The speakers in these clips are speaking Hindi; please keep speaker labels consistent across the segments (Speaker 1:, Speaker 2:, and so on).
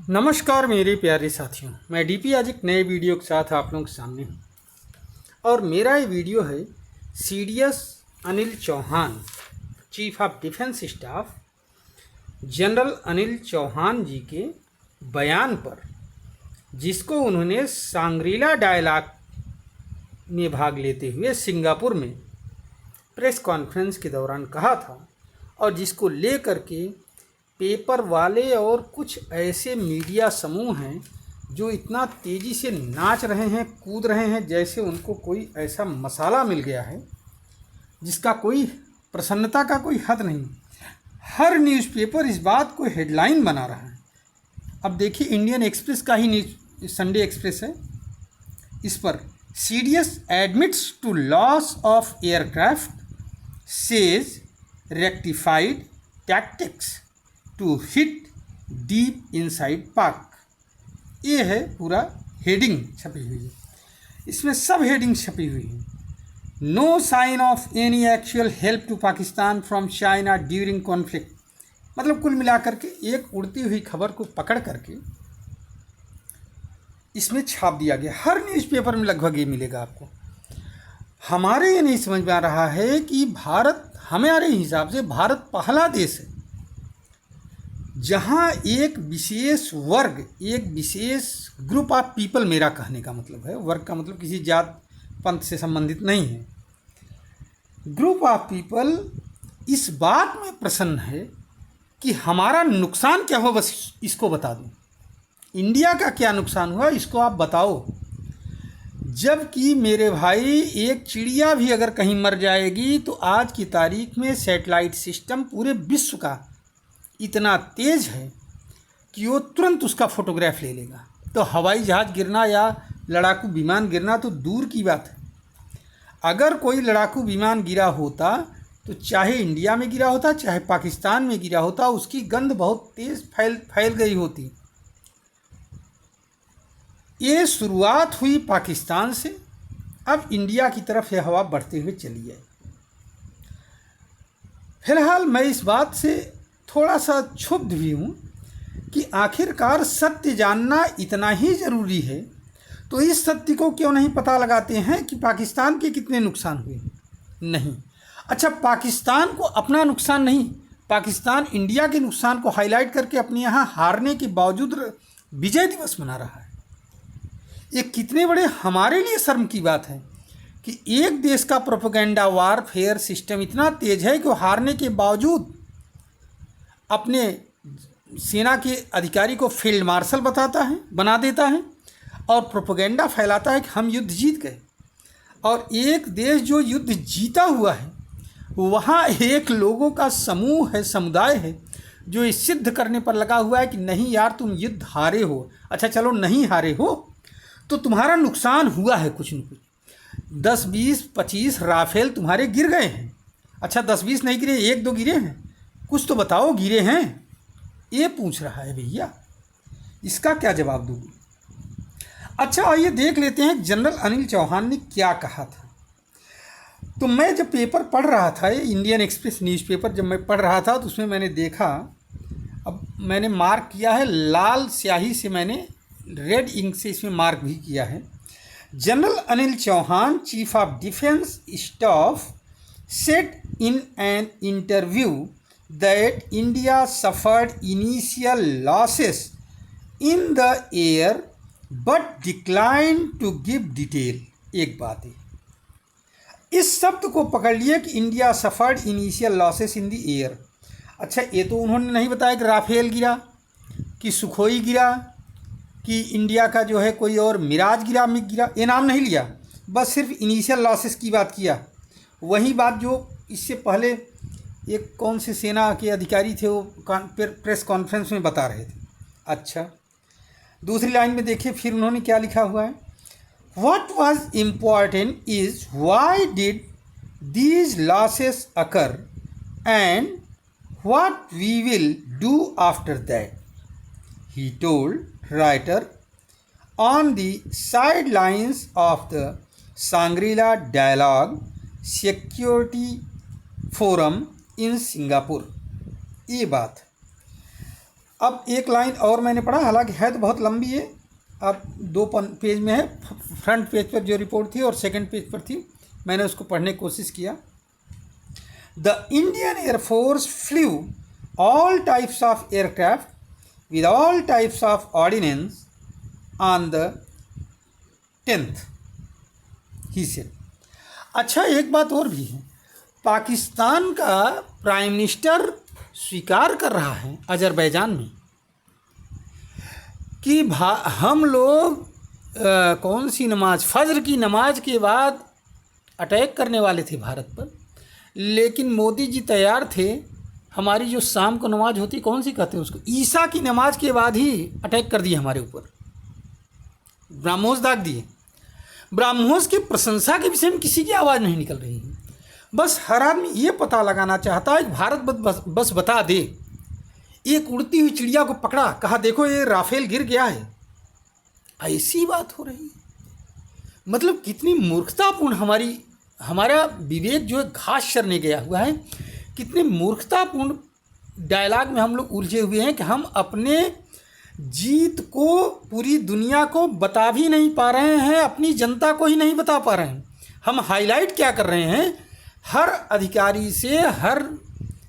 Speaker 1: नमस्कार मेरे प्यारे साथियों, मैं डीपी आज एक नए वीडियो के साथ आप लोगों के सामने हूँ। और मेरा ये वीडियो है CDS Anil Chauhan, chief of defence staff general Anil Chauhan ji के बयान पर, जिसको उन्होंने सांग्रीला डायलॉग में भाग लेते हुए सिंगापुर में प्रेस कॉन्फ्रेंस के दौरान कहा था, और जिसको लेकर के पेपर वाले और कुछ ऐसे मीडिया समूह हैं जो इतना तेज़ी से नाच रहे हैं, कूद रहे हैं, जैसे उनको कोई ऐसा मसाला मिल गया है जिसका कोई प्रसन्नता का कोई हद नहीं। हर न्यूज़पेपर इस बात को हेडलाइन बना रहा है। अब देखिए, इंडियन एक्सप्रेस का ही न्यूज़, संडे एक्सप्रेस है, इस पर CDS admits to loss of aircraft, says rectified tactics to hit deep inside Pak. ये है पूरा हेडिंग छपी हुई है, इसमें सब हेडिंग छपी हुई है। No sign of any actual help to Pakistan from China during conflict. मतलब कुल मिलाकर के एक उड़ती हुई खबर को पकड़ करके इसमें छाप दिया गया। हर न्यूज़पेपर में लगभग ये मिलेगा आपको। हमारे ये नहीं समझ में आ रहा है कि भारत, हमारे हिसाब से भारत पहला देश है जहाँ एक विशेष वर्ग, एक विशेष ग्रुप ऑफ पीपल, मेरा कहने का मतलब है, वर्ग का मतलब किसी जात पंथ से संबंधित नहीं है, ग्रुप ऑफ पीपल इस बात में प्रसन्न है कि हमारा नुकसान क्या हो, बस इसको बता दूँ। इंडिया का क्या नुकसान हुआ इसको आप बताओ। जबकि मेरे भाई, एक चिड़िया भी अगर कहीं मर जाएगी तो आज की तारीख में सैटेलाइट सिस्टम पूरे विश्व का इतना तेज़ है कि वो तुरंत उसका फोटोग्राफ ले लेगा। तो हवाई जहाज़ गिरना या लड़ाकू विमान गिरना तो दूर की बात है। अगर कोई लड़ाकू विमान गिरा होता तो चाहे इंडिया में गिरा होता, चाहे पाकिस्तान में गिरा होता, उसकी गंध बहुत तेज़ फैल गई होती। ये शुरुआत हुई पाकिस्तान से, अब इंडिया की तरफ यह हवा बढ़ते हुए चली है। फिलहाल मैं इस बात से थोड़ा सा क्षुब्ध भी हूँ कि आखिरकार सत्य जानना इतना ही ज़रूरी है तो इस सत्य को क्यों नहीं पता लगाते हैं कि पाकिस्तान के कितने नुकसान हुए। नहीं, अच्छा, पाकिस्तान को अपना नुकसान नहीं, पाकिस्तान इंडिया के नुकसान को हाईलाइट करके अपने यहाँ हारने के बावजूद विजय दिवस मना रहा है। ये कितने बड़े हमारे लिए शर्म की बात है कि एक देश का प्रोपेगेंडा वारफेयर सिस्टम इतना तेज है कि वो हारने के बावजूद अपने सेना के अधिकारी को फील्ड मार्शल बना देता है और प्रोपेगेंडा फैलाता है कि हम युद्ध जीत गए। और एक देश जो युद्ध जीता हुआ है, वहाँ एक लोगों का समूह है, समुदाय है, जो इस सिद्ध करने पर लगा हुआ है कि नहीं यार, तुम युद्ध हारे हो। अच्छा चलो, नहीं हारे हो तो तुम्हारा नुकसान हुआ है कुछ न कुछ। 10, 20, 25 राफेल तुम्हारे गिर गए हैं। अच्छा, 10-20 नहीं गिरे, 1-2 गिरे हैं, कुछ तो बताओ गिरे हैं। ये पूछ रहा है भैया, इसका क्या जवाब दूंगी। अच्छा, आइए देख लेते हैं जनरल अनिल चौहान ने क्या कहा था। तो मैं जब पेपर पढ़ रहा था, ये इंडियन एक्सप्रेस न्यूज़पेपर जब मैं पढ़ रहा था तो उसमें मैंने देखा, अब मैंने मार्क किया है लाल स्याही से, मैंने रेड इंक से इसमें मार्क भी किया है। General Anil Chauhan, chief of defence staff, said in an interview that India suffered initial losses in the air but declined to give detail। एक बात है, इस शब्द को पकड़ लिया कि India suffered initial losses in the air. अच्छा, ये तो उन्होंने नहीं बताया कि राफेल गिरा, कि सुखोई गिरा, कि इंडिया का जो है कोई और मिराज गिरा, ये नाम नहीं लिया, बस सिर्फ इनिशियल लॉसेस की बात किया। वही बात जो इससे पहले एक कौन से सेना के अधिकारी थे वो प्रेस कॉन्फ्रेंस में बता रहे थे। अच्छा, दूसरी लाइन में देखिए फिर उन्होंने क्या लिखा हुआ है। What was important is why did these losses occur and what we will do after that, he told Reuters on the sidelines of the Shangri-La Dialogue security forum in Singapore. ये बात अब एक लाइन और मैंने पढ़ा, हालांकि है तो बहुत लंबी है, अब 2 पेज में है। फ्रंट पेज पर जो रिपोर्ट थी और सेकंड पेज पर थी, मैंने उसको पढ़ने की कोशिश किया। The Indian air force flew all types of aircraft with all types of ordnance on the 10th, he said. अच्छा, एक बात और भी है, पाकिस्तान का प्राइम मिनिस्टर स्वीकार कर रहा है अजरबैजान में कि हम लोग कौन सी नमाज, फजर की नमाज के बाद अटैक करने वाले थे भारत पर, लेकिन मोदी जी तैयार थे। हमारी जो शाम को नमाज होती, कौन सी कहते हैं उसको, ईसा की नमाज के बाद ही अटैक कर दिए हमारे ऊपर, ब्रह्मोस दाग दिए। ब्रह्मोस की प्रशंसा के विषय में किसी की आवाज़ नहीं निकल रही है। बस हर आदमी ये पता लगाना चाहता है कि भारत बस बता दे। एक उड़ती हुई चिड़िया को पकड़ा, कहा देखो ये राफेल गिर गया है, ऐसी बात हो रही है। मतलब कितनी मूर्खतापूर्ण हमारा विवेक जो है घास चरने गया हुआ है। कितने मूर्खतापूर्ण डायलॉग में हम लोग उलझे हुए हैं कि हम अपने जीत को पूरी दुनिया को बता भी नहीं पा रहे हैं, अपनी जनता को ही नहीं बता पा रहे हैं। हम हाईलाइट क्या कर रहे हैं, हर अधिकारी से, हर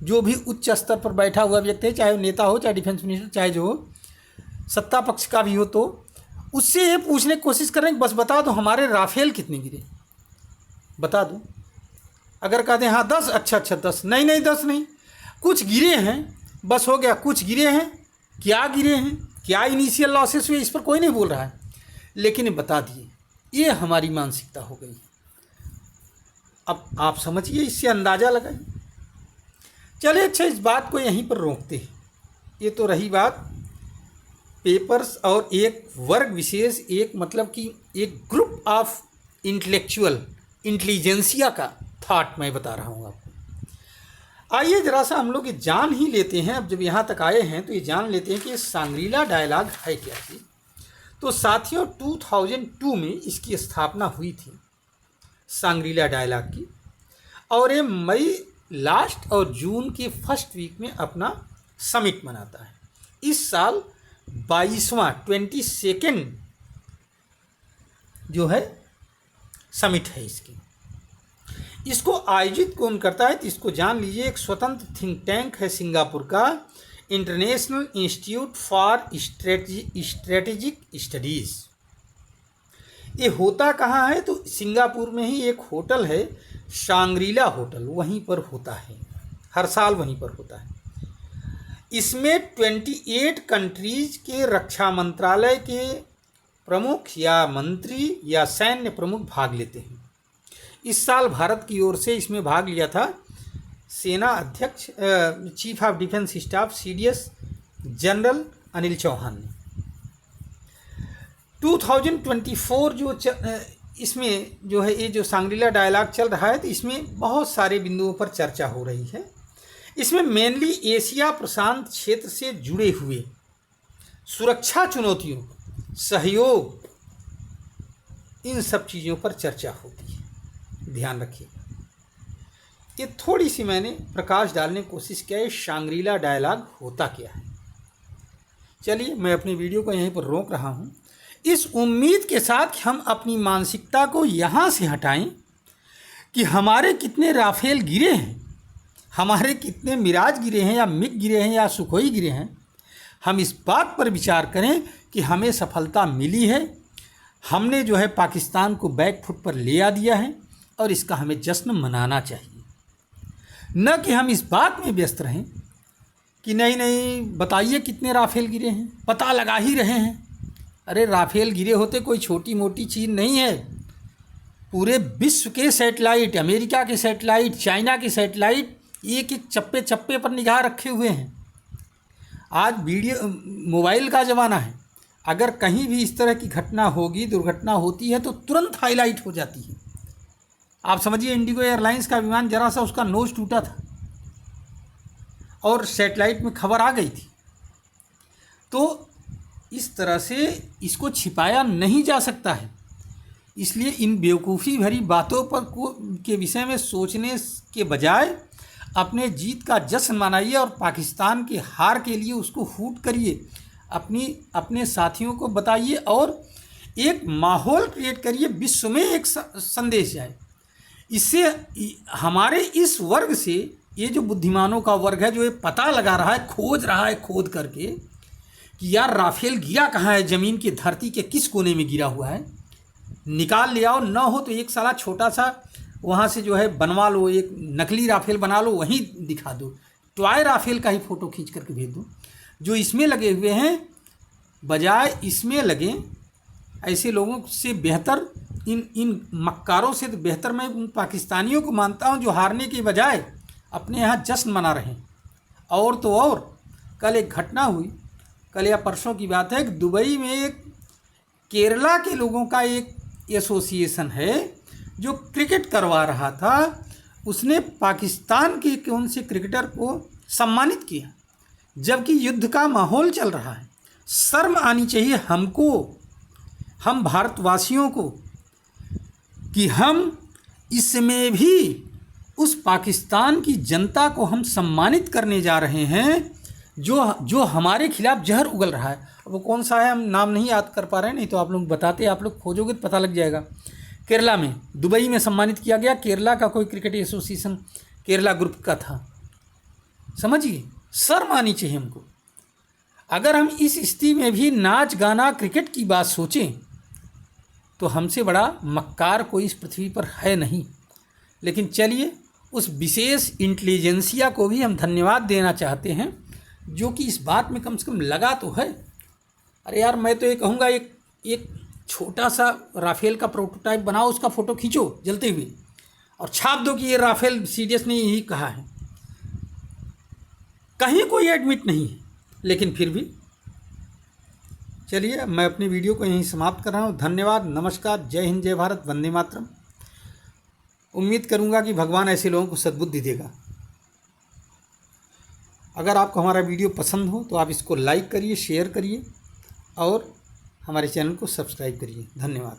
Speaker 1: जो भी उच्च स्तर पर बैठा हुआ व्यक्ति है, चाहे वो नेता हो, चाहे डिफेंस मिनिस्टर, चाहे जो सत्ता पक्ष का भी हो, तो उससे ये पूछने की कोशिश कर रहे हैं कि बस बता दो हमारे राफेल कितने गिरे, बता दो। अगर कहते हैं हाँ 10, अच्छा 10, नहीं 10 नहीं, कुछ गिरे हैं, बस हो गया, कुछ गिरे हैं, क्या गिरे हैं, क्या इनिशियल लॉसेस हुए, इस पर कोई नहीं बोल रहा है, लेकिन बता दिए। ये हमारी मानसिकता हो गई। अब आप समझिए, इससे अंदाज़ा लगाइए। चलिए अच्छा, इस बात को यहीं पर रोकते हैं। ये तो रही बात पेपर्स और एक वर्ग विशेष, एक मतलब कि एक ग्रुप ऑफ इंटेलिजेंसिया का थॉट मैं बता रहा हूँ आपको। आइए ज़रा सा हम लोग ये जान ही लेते हैं, अब जब यहाँ तक आए हैं तो ये जान लेते हैं कि सांग्रीला डायलॉग है क्या चीज़। तो साथियों 2002 में इसकी स्थापना हुई थी, सांग्रीला डायलॉग की, और ये मई लास्ट और जून के फर्स्ट वीक में अपना समिट मनाता है। इस साल 22वां 22nd जो है समिट है इसकी। इसको आयोजित कौन करता है तो इसको जान लीजिए, एक स्वतंत्र थिंक टैंक है सिंगापुर का, international institute for strategic studies. ये होता कहाँ है तो सिंगापुर में ही एक होटल है, सांग्रीला होटल, वहीं पर होता है, हर साल वहीं पर होता है। इसमें 28 कंट्रीज के रक्षा मंत्रालय के प्रमुख या मंत्री या सैन्य प्रमुख भाग लेते हैं। इस साल भारत की ओर से इसमें भाग लिया था सेना अध्यक्ष chief of defence staff CDS general Anil Chauhan ने। 2024 जो इसमें जो है ये जो सांग्रीला डायलॉग चल रहा है तो इसमें बहुत सारे बिंदुओं पर चर्चा हो रही है। इसमें मेनली एशिया प्रशांत क्षेत्र से जुड़े हुए सुरक्षा चुनौतियों, सहयोग, इन सब चीज़ों पर चर्चा होती है, ध्यान रखिएगा। ये थोड़ी सी मैंने प्रकाश डालने की कोशिश किया है, सांग्रीला डायलॉग होता क्या है। चलिए मैं अपनी वीडियो को यहीं पर रोक रहा हूँ, इस उम्मीद के साथ कि हम अपनी मानसिकता को यहाँ से हटाएं कि हमारे कितने राफेल गिरे हैं, हमारे कितने मिराज गिरे हैं या मिग गिरे हैं या सुखोई गिरे हैं। हम इस बात पर विचार करें कि हमें सफलता मिली है, हमने जो है पाकिस्तान को बैक फुट पर ले आ दिया है और इसका हमें जश्न मनाना चाहिए। न कि हम इस बात में व्यस्त रहें कि नहीं बताइए कितने राफेल गिरे हैं, पता लगा ही रहे हैं। अरे राफेल गिरे होते कोई छोटी मोटी चीज़ नहीं है, पूरे विश्व के सैटेलाइट, अमेरिका के सैटेलाइट, चाइना के सैटेलाइट एक एक चप्पे चप्पे पर निगाह रखे हुए हैं। आज वीडियो मोबाइल का ज़माना है, अगर कहीं भी इस तरह की घटना होगी, दुर्घटना होती है तो तुरंत हाईलाइट हो जाती है। आप समझिए इंडिगो एयरलाइंस का विमान जरा सा उसका नोज टूटा था और सैटेलाइट में खबर आ गई थी। तो इस तरह से इसको छिपाया नहीं जा सकता है। इसलिए इन बेवकूफ़ी भरी बातों पर के विषय में सोचने के बजाय अपने जीत का जश्न मनाइए और पाकिस्तान की हार के लिए उसको हूट करिए, अपने साथियों को बताइए और एक माहौल क्रिएट करिए, विश्व में एक संदेश जाए। इससे हमारे इस वर्ग से, ये जो बुद्धिमानों का वर्ग है जो ये पता लगा रहा है, खोज रहा है खोद करके कि यार राफेल गिरा कहाँ है, ज़मीन की धरती के किस कोने में गिरा हुआ है, निकाल ले आओ, न हो तो एक साला छोटा सा वहाँ से जो है बनवा लो, एक नकली राफेल बना लो, वहीं दिखा दो, टॉय राफेल का ही फ़ोटो खींच करके भेज दो। जो इसमें लगे हुए हैं, बजाय इसमें लगे ऐसे लोगों से बेहतर, इन मक्कारों से तो बेहतर मैं उन पाकिस्तानियों को मानता हूँ जो हारने के बजाय अपने यहाँ जश्न मना रहे हैं। और तो और कल एक घटना हुई, कल या परसों की बात है, दुबई में एक केरला के लोगों का एक एसोसिएशन है जो क्रिकेट करवा रहा था, उसने पाकिस्तान के कौन से क्रिकेटर को सम्मानित किया, जबकि युद्ध का माहौल चल रहा है। शर्म आनी चाहिए हमको, हम भारतवासियों को, कि हम इसमें भी उस पाकिस्तान की जनता को हम सम्मानित करने जा रहे हैं जो हमारे खिलाफ जहर उगल रहा है। अब वो कौन सा है हम नाम नहीं याद कर पा रहे हैं, नहीं तो आप लोग बताते, आप लोग खोजोगे तो पता लग जाएगा। केरला में, दुबई में सम्मानित किया गया, केरला का कोई क्रिकेट एसोसिएशन केरला ग्रुप का था। समझिए, शर्म आनी चाहिए हमको। अगर हम इस स्थिति में भी नाच गाना क्रिकेट की बात सोचें तो हमसे बड़ा मक्कार कोई इस पृथ्वी पर है नहीं। लेकिन चलिए, उस विशेष इंटेलिजेंसिया को भी हम धन्यवाद देना चाहते हैं जो कि इस बात में कम से कम लगा तो है। अरे यार, मैं तो ये कहूँगा, एक छोटा सा राफेल का प्रोटोटाइप बनाओ, उसका फ़ोटो खींचो जलते हुए और छाप दो कि ये राफेल सीडीएस ने यही कहा है। कहीं कोई एडमिट नहीं है, लेकिन फिर भी। चलिए, मैं अपनी वीडियो को यहीं समाप्त कर रहा हूँ। धन्यवाद, नमस्कार, जय हिंद, जय भारत, वंदे मातरम। उम्मीद करूँगा कि भगवान ऐसे लोगों को सद्बुद्धि देगा। अगर आपको हमारा वीडियो पसंद हो तो आप इसको लाइक करिए, शेयर करिए और हमारे चैनल को सब्सक्राइब करिए। धन्यवाद।